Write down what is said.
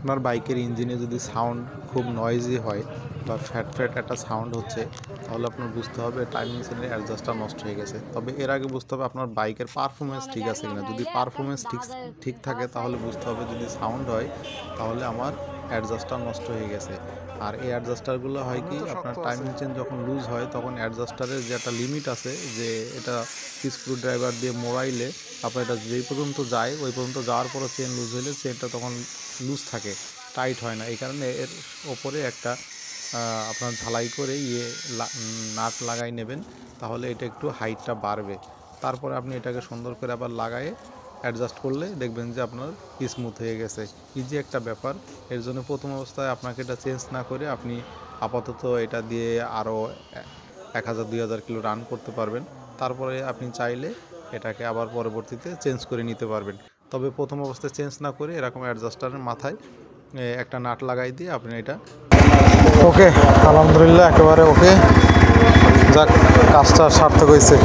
আপনার বাইকের ইঞ্জিনে যদি সাউন্ড খুব নয়েজি হয় বা ফ্যাট ফ্যাট একটা সাউন্ড হচ্ছে, তাহলে আপনার বুঝতে হবে টাইমিং চেনের অ্যাডজাস্টটা নষ্ট হয়ে গেছে। তবে এর আগে বুঝতে হবে আপনার বাইকের পারফরমেন্স ঠিক আছে কিনা। যদি পারফরমেন্স ঠিক থাকে তাহলে বুঝতে হবে, যদি সাউন্ড হয় তাহলে আমার অ্যাডজাস্টটা নষ্ট হয়ে গেছে। আর এই অ্যাডজাস্টারগুলো হয় কি, আপনার টাইমিং চেন যখন লুজ হয় তখন অ্যাডজাস্টারের যে একটা লিমিট আছে, যে এটা স্ক্রু ড্রাইভার দিয়ে মোড়াইলে আপনার এটা যেই পর্যন্ত যায় ওই পর্যন্ত যাওয়ার পরও চেন লুজ হলে চেনটা তখন লুজ থাকে, টাইট হয় না। এই কারণে এর ওপরে একটা আপনার ঝালাই করে নাট লাগাই নেবেন, তাহলে এটা একটু হাইটটা বাড়বে। তারপরে আপনি এটাকে সুন্দর করে আবার লাগায়ে অ্যাডজাস্ট করলে দেখবেন যে আপনার স্মুথ হয়ে গেছে। ইজি একটা ব্যাপার। এর জন্য প্রথম অবস্থায় আপনাকে এটা চেঞ্জ না করে আপনি আপাতত এটা দিয়ে আরও 1000-2000 কিলো রান করতে পারবেন। তারপরে আপনি চাইলে এটাকে আবার পরবর্তীতে চেঞ্জ করে নিতে পারবেন। তবে প্রথম অবস্থায় চেঞ্জ না করে এরকম অ্যাডজাস্টারের মাথায় একটা নাট লাগাই দিয়ে আপনি এটা ওকে। আলহামদুলিল্লাহ, একেবারে ওকে। যাক, কাজটা সার্থক হয়েছে।